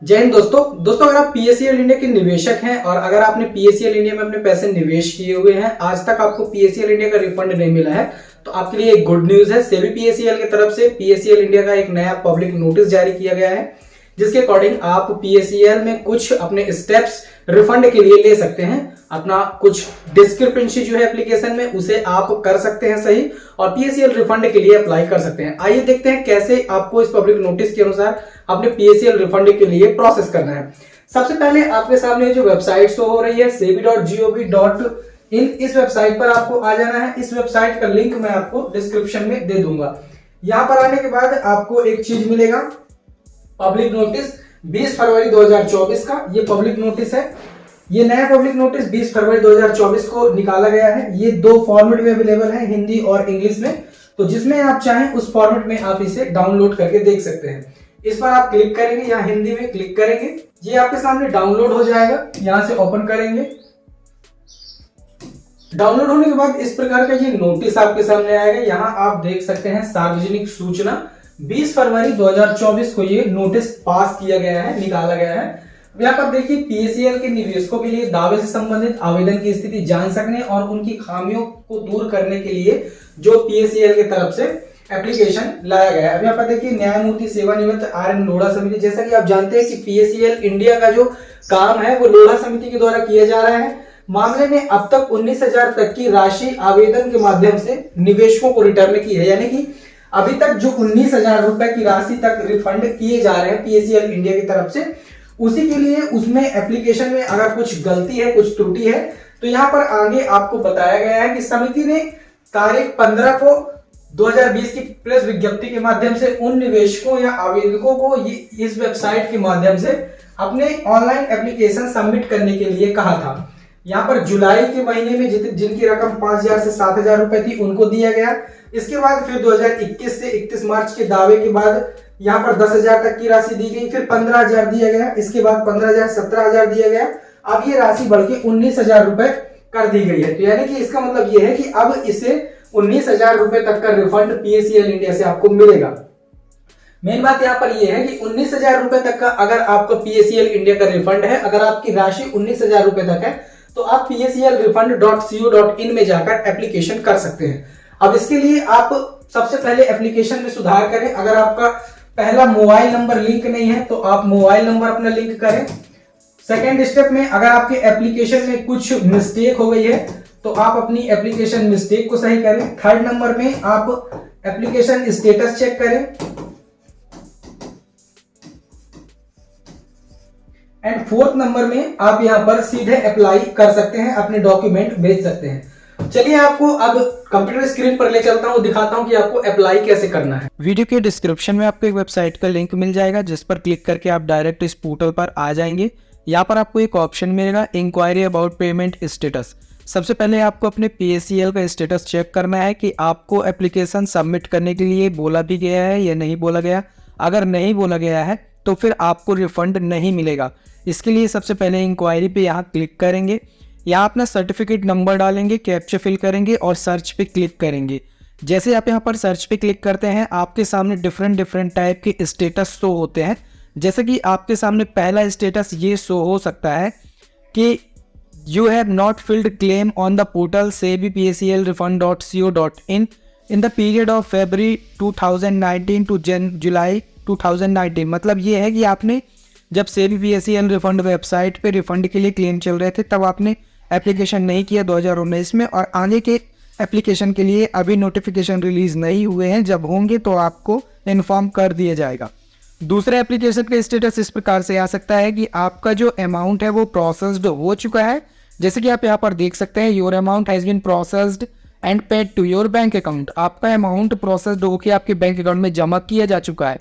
जय हिंद दोस्तों अगर आप पीएससीएल इंडिया के निवेशक हैं और अगर आपने पीएससीएल इंडिया में अपने पैसे निवेश किए हुए हैं, आज तक आपको पीएससीएल इंडिया का रिफंड नहीं मिला है, तो आपके लिए एक गुड न्यूज है। सेबी पीएससीएल की तरफ से पीएससीएल इंडिया का एक नया पब्लिक नोटिस जारी किया गया है, जिसके अकॉर्डिंग आप पीएससीएल में कुछ अपने स्टेप्स रिफंड के लिए ले सकते हैं। अपना कुछ डिस्क्रिपेंसी जो है एप्लीकेशन में उसे आप कर सकते हैं सही, और पीएससीएल रिफंड के लिए अप्लाई कर सकते हैं। आइए देखते हैं कैसे आपको इस पब्लिक नोटिस के अनुसार अपने पीएससीएल रिफंड के लिए प्रोसेस करना है। सबसे पहले आपके सामने जो वेबसाइट शो हो रही है sebi.gov.in, इस वेबसाइट पर आपको आ जाना है। इस वेबसाइट का लिंक मैं आपको डिस्क्रिप्शन में दे दूंगा। यहां पर आने के बाद आपको एक चीज मिलेगा, पब्लिक नोटिस 20 फरवरी 2024 का। ये पब्लिक नोटिस है। ये नया पब्लिक नोटिस 20 फरवरी 2024 को निकाला गया है। ये दो फॉर्मेट में अवेलेबल है, हिंदी और इंग्लिश में। तो जिसमें आप चाहें उस फॉर्मेट में आप इसे डाउनलोड करके देख सकते हैं। इस पर आप क्लिक करेंगे, यहाँ हिंदी में क्लिक करेंगे, ये आपके सामने डाउनलोड हो जाएगा। यहां से ओपन करेंगे। डाउनलोड होने के बाद इस प्रकार का ये नोटिस आपके सामने आएगा। यहाँ आप देख सकते हैं सार्वजनिक सूचना 20 फरवरी 2024 को ये नोटिस पास किया गया है, निकाला गया है। यहाँ पर देखिए, पीएससीएल के निवेशकों के लिए दावे से संबंधित आवेदन की स्थिति जान सकने और उनकी खामियों को दूर करने के लिए जो पीएससीएल की तरफ से एप्लीकेशन लाया गया है। अब यहाँ पर देखिए, न्यायमूर्ति सेवानिवृत्त आर.एन. लोढ़ा समिति, जैसा कि आप जानते हैं कि पीएससीएल इंडिया का जो काम है वो लोढ़ा समिति के द्वारा किया जा रहा है। मामले में अब तक 19,000 तक की राशि आवेदन के माध्यम से निवेशकों को रिटर्न की है, यानी कि अभी तक जो 19,000 रुपए की राशि तक रिफंड किए जा रहे हैं पीएससीएल इंडिया की तरफ से, उसी के लिए उसमें एप्लीकेशन में अगर कुछ गलती है, कुछ त्रुटि है, तो यहाँ पर आगे आपको बताया गया है कि समिति ने तारीख 15 को 2020 की प्रेस विज्ञप्ति के माध्यम से उन निवेशकों या आवेदकों को इस वेबसाइट के माध्यम से अपने ऑनलाइन एप्लीकेशन सबमिट करने के लिए कहा था। यहाँ पर जुलाई के महीने में जिनकी रकम 5,000 से 7,000 रुपए थी उनको दिया गया। इसके बाद फिर 2021 से 31 मार्च के दावे के बाद यहाँ पर 10,000 तक की राशि दी गई, फिर 15,000 दिया गया, इसके बाद 15,000, 17,000 दिया गया। अब ये राशि बढ़ के 19,000 रुपए कर दी गई है। तो यानी कि इसका मतलब ये है कि अब इसे 19,000 रुपए तक का रिफंड पीएससीएल इंडिया से आपको मिलेगा। मेन बात यहाँ पर यह है कि 19,000 रुपए तक का अगर आपका पीएससीएल इंडिया का रिफंड है, अगर आपकी राशि 19,000 रुपए तक है, तो आप psclrefund.co.in में जाकर एप्लीकेशन कर सकते हैं। अब इसके लिए आप सबसे पहले एप्लीकेशन में सुधार करें। अगर आपका पहला मोबाइल नंबर लिंक नहीं है तो आप मोबाइल नंबर अपना लिंक करें। सेकेंड स्टेप में अगर आपके एप्लीकेशन में कुछ मिस्टेक हो गई है तो आप अपनी एप्लीकेशन मिस्टेक को सही करें। थर्ड नंबर में आप एप्लीकेशन स्टेटस चेक करें। एंड फोर्थ नंबर में आप यहां पर सीधे अप्लाई कर सकते हैं, अपने डॉक्यूमेंट भेज सकते हैं। चलिए आपको अब कंप्यूटर स्क्रीन पर ले चलता हूं, दिखाता हूं कि आपको अप्लाई कैसे करना है। वीडियो के डिस्क्रिप्शन में आपको एक वेबसाइट का लिंक मिल जाएगा, जिस पर क्लिक करके आप डायरेक्ट इस पोर्टल पर आ जाएंगे। यहाँ पर आपको एक ऑप्शन मिलेगा, इंक्वायरी अबाउट पेमेंट स्टेटस। सबसे पहले आपको अपने पीएससीएल का स्टेटस चेक करना है कि आपको एप्लीकेशन सबमिट करने के लिए बोला भी गया है या नहीं बोला गया। अगर नहीं बोला गया है तो फिर आपको रिफंड नहीं मिलेगा। इसके लिए सबसे पहले इंक्वायरी पे यहाँ क्लिक करेंगे। यहाँ अपना सर्टिफिकेट नंबर डालेंगे, कैप्चा फिल करेंगे और सर्च पे क्लिक करेंगे। जैसे आप यहाँ पर सर्च पे क्लिक करते हैं, आपके सामने डिफरेंट टाइप के स्टेटस शो होते हैं। जैसे कि आपके सामने पहला स्टेटस ये शो हो सकता है कि You have not filled claim on the portal sebipsclrefund.co.in in the period of February 2019 to July 2019। मतलब ये है कि आपने जब सेबी पीएससीएल रिफंड वेबसाइट पे रिफंड के लिए क्लेम चल रहे थे तब आपने एप्लीकेशन नहीं किया 2019 में, और आगे के एप्लीकेशन के लिए अभी नोटिफिकेशन रिलीज नहीं हुए हैं। जब होंगे तो आपको इन्फॉर्म कर दिया जाएगा। दूसरे एप्लीकेशन का स्टेटस इस प्रकार से आ सकता है कि आपका जो अमाउंट है वो प्रोसेस्ड हो चुका है। जैसे कि आप यहाँ पर देख सकते हैं, your amount has been processed and paid to your bank account. आपका अमाउंट प्रोसेस्ड होकर आपके बैंक अकाउंट में जमा किया जा चुका है।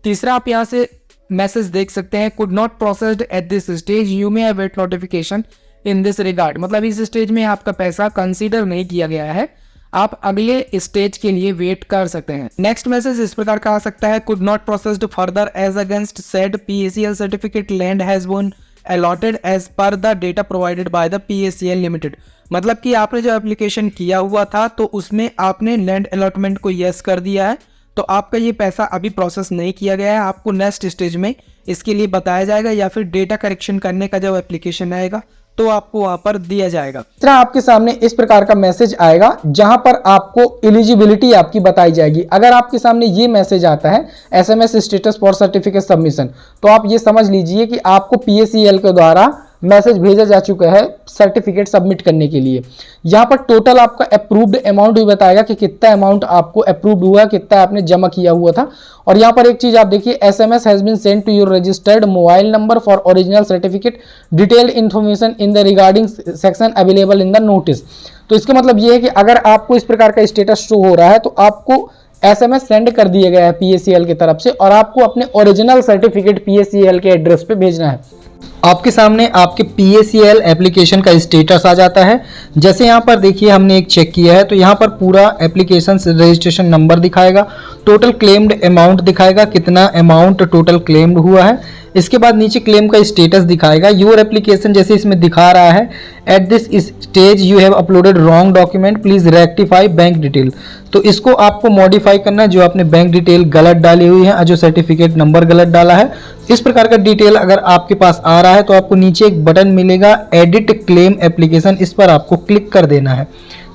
तीसरा, आप यहाँ से मैसेज देख सकते हैं, could not processed at this stage, you may await notification in this regard. मतलब इस स्टेज में आपका पैसा कंसीडर नहीं किया गया है, आप अगले स्टेज के लिए वेट कर सकते हैं। नेक्स्ट मैसेज इस प्रकार का आ सकता है, could not processed further as against said PSCL certificate land has been allotted as per the data provided by the PSCL limited. मतलब कि आपने जो एप्लीकेशन किया हुआ था तो उसमें आपने लैंड अलॉटमेंट को यस कर दिया है, तो आपका ये पैसा अभी प्रोसेस नहीं किया गया है, आपको नेक्स्ट स्टेज में इसके लिए बताया जाएगा, या फिर डेटा करेक्शन करने का जब एप्लीकेशन आएगा तो आपको वहां पर दिया जाएगा। इस तरह आपके सामने इस प्रकार का मैसेज आएगा जहां पर आपको एलिजिबिलिटी आपकी बताई जाएगी। अगर आपके सामने ये मैसेज आता है SMS status for certificate submission, तो आप ये समझ लीजिए कि आपको PACL के द्वारा मैसेज भेजा जा चुका है सर्टिफिकेट सबमिट करने के लिए। यहाँ पर टोटल आपका अप्रूव्ड अमाउंट भी बताएगा कि कितना अमाउंट आपको अप्रूव्ड हुआ, कितना आपने जमा किया हुआ था। और यहाँ पर एक चीज आप देखिए, SMS has been sent to your registered mobile number for original certificate, detailed information in the regarding section available in the notice. तो इसका मतलब ये है कि अगर आपको इस प्रकार का स्टेटस शो हो रहा है तो आपको SMS सेंड कर दिया गया है PACL की तरफ से, और आपको अपने ओरिजिनल सर्टिफिकेट PACL के एड्रेस पे भेजना है। आपके सामने आपके PACL एप्लीकेशन का स्टेटस आ जाता है। जैसे यहाँ पर देखिए हमने एक चेक किया है, तो यहाँ पर पूरा एप्लीकेशन रजिस्ट्रेशन नंबर दिखाएगा, टोटल क्लेम्ड अमाउंट दिखाएगा, कितना अमाउंट टोटल क्लेम्ड हुआ है। इसके बाद नीचे क्लेम का स्टेटस दिखाएगा। योर एप्लीकेशन जैसे इसमें दिखा रहा है, at this stage you have uploaded wrong document, please rectify bank detail. तो इसको आपको मॉडिफाई करना है, जो आपने बैंक डिटेल गलत डाली हुई है, जो सर्टिफिकेट नंबर गलत डाला है। इस प्रकार का डिटेल अगर आपके पास आ रहा है तो आपको नीचे एक बटन मिलेगा एडिट क्लेम एप्लीकेशन, इस पर आपको क्लिक कर देना है।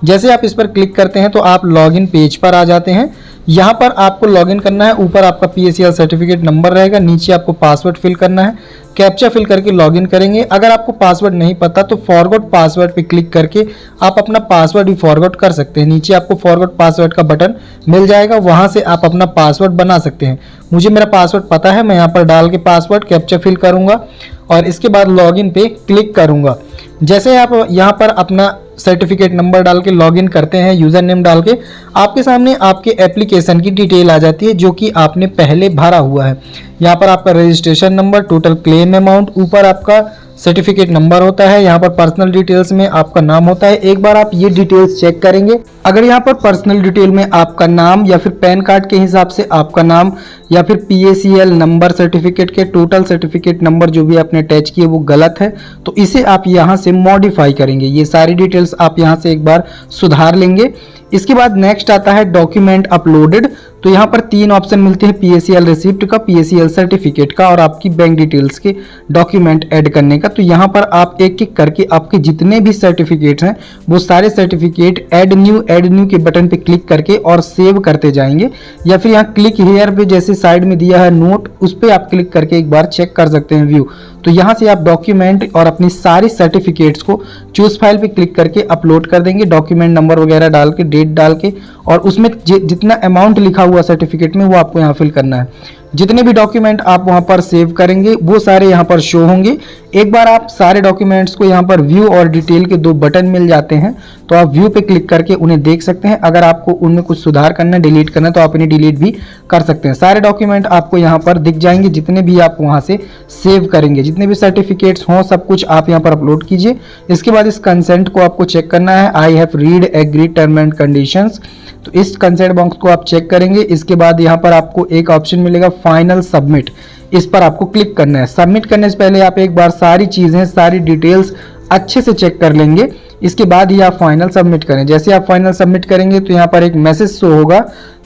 जैसे आप इस पर क्लिक करते हैं तो आप लॉगिन पेज पर आ जाते हैं। यहाँ पर आपको लॉगिन करना है, ऊपर आपका PACL सर्टिफिकेट नंबर रहेगा, नीचे आपको पासवर्ड फिल करना है, कैप्चा फिल करके लॉगिन करेंगे। अगर आपको पासवर्ड नहीं पता तो फॉरगॉट पासवर्ड पे क्लिक करके आप अपना पासवर्ड भी फॉरगॉट कर सकते हैं। नीचे आपको फॉरगॉट पासवर्ड का बटन मिल जाएगा, वहां से आप अपना पासवर्ड बना सकते हैं। मुझे मेरा पासवर्ड पता है, मैं यहाँ पर डाल के पासवर्ड कैप्चा फिल करूंगा और इसके बाद लॉगिन पे क्लिक करूंगा। जैसे आप यहाँ पर अपना सर्टिफिकेट नंबर डाल के लॉगिन करते हैं, यूजर नेम डाल के, आपके सामने आपके एप्लीकेशन की डिटेल आ जाती है जो कि आपने पहले भरा हुआ है। यहाँ पर आपका registration number, total claim amount, ऊपर आपका सर्टिफिकेट नंबर होता है, यहाँ पर पर्सनल डिटेल्स में आपका नाम होता है। एक बार आप ये डिटेल्स चेक करेंगे, अगर यहाँ पर पर्सनल डिटेल में आपका नाम या फिर पैन कार्ड के हिसाब से आपका नाम या फिर PACL नंबर सर्टिफिकेट के टोटल सर्टिफिकेट नंबर जो भी आपने अटैच किए वो गलत है, तो इसे आप यहाँ से मॉडिफाई करेंगे। ये सारी डिटेल्स आप यहाँ से एक बार सुधार लेंगे। इसके बाद नेक्स्ट आता है डॉक्यूमेंट अपलोडेड। तो यहाँ पर 3 ऑप्शन मिलते हैं, PACL रिसिप्ट का, PACL सर्टिफिकेट का और आपकी बैंक डिटेल्स के डॉक्यूमेंट ऐड करने का। तो यहाँ पर आप एक एक करके आपके जितने भी सर्टिफिकेट्स हैं वो सारे सर्टिफिकेट ऐड न्यू के बटन पे क्लिक करके और सेव करते जाएंगे, या फिर यहाँ क्लिक हियर पे जैसे साइड में दिया है नोट, उस पर आप क्लिक करके एक बार चेक कर सकते हैं व्यू। तो यहाँ से आप डॉक्यूमेंट और अपनी सारी सर्टिफिकेट्स को चूज फाइल पे क्लिक करके अपलोड कर देंगे, डॉक्यूमेंट नंबर वगैरह डाल के, डेट डाल के, और उसमें जितना अमाउंट लिखा हुआ सर्टिफिकेट में वो आपको यहाँ फिल करना है। जितने भी डॉक्यूमेंट आप वहां पर सेव करेंगे वो सारे यहाँ पर शो होंगे। एक बार आप सारे डॉक्यूमेंट्स को यहाँ पर व्यू और डिटेल के 2 बटन मिल जाते हैं, तो आप व्यू पे क्लिक करके उन्हें देख सकते हैं। अगर आपको उनमें कुछ सुधार करना है, डिलीट करना है, तो आप इन्हें डिलीट भी कर सकते हैं। सारे डॉक्यूमेंट आपको यहाँ पर दिख जाएंगे, जितने भी आप वहां से सेव करेंगे, जितने भी सर्टिफिकेट्स हों सब कुछ आप यहाँ पर अपलोड कीजिए। इसके बाद इस कंसेंट को आपको चेक करना है, I have read agree term and conditions. तो इस कंसेंट बॉक्स को आप चेक करेंगे। इसके बाद यहाँ पर आपको एक ऑप्शन मिलेगा फाइनल सबमिट, इस पर आपको क्लिक करना है। सबमिट करने से पहले आप एक बार सारी चीजें, सारी डिटेल्स अच्छे से चेक कर लेंगे, इसके बाद ही आप फाइनल सबमिट करें। जैसे आप फाइनल सबमिट करेंगे तो यहाँ पर एक मैसेज शो होगा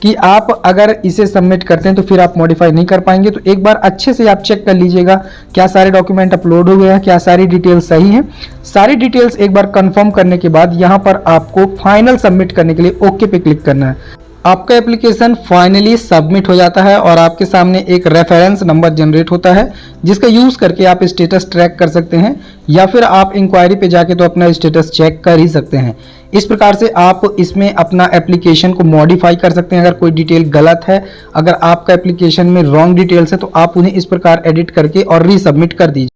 कि आप अगर इसे सबमिट करते हैं तो फिर आप मॉडिफाई नहीं कर पाएंगे। तो एक बार अच्छे से आप चेक कर लीजिएगा क्या सारे डॉक्यूमेंट अपलोड हो गए हैं, क्या सारी डिटेल्स सही हैं। सारी डिटेल्स एक बार कंफर्म करने के बाद यहाँ पर आपको फाइनल सबमिट करने के लिए ओके पे क्लिक करना है। आपका एप्लीकेशन फाइनली सबमिट हो जाता है और आपके सामने एक रेफरेंस नंबर जनरेट होता है, जिसका यूज करके आप स्टेटस ट्रैक कर सकते हैं, या फिर आप इंक्वायरी पे जाके तो अपना स्टेटस चेक कर ही सकते हैं। इस प्रकार से आप इसमें अपना एप्लीकेशन को मॉडिफाई कर सकते हैं। अगर कोई डिटेल गलत है, अगर आपका एप्लीकेशन में रॉन्ग डिटेल्स है, तो आप उन्हें इस प्रकार एडिट करके और रीसबमिट कर दीजिए।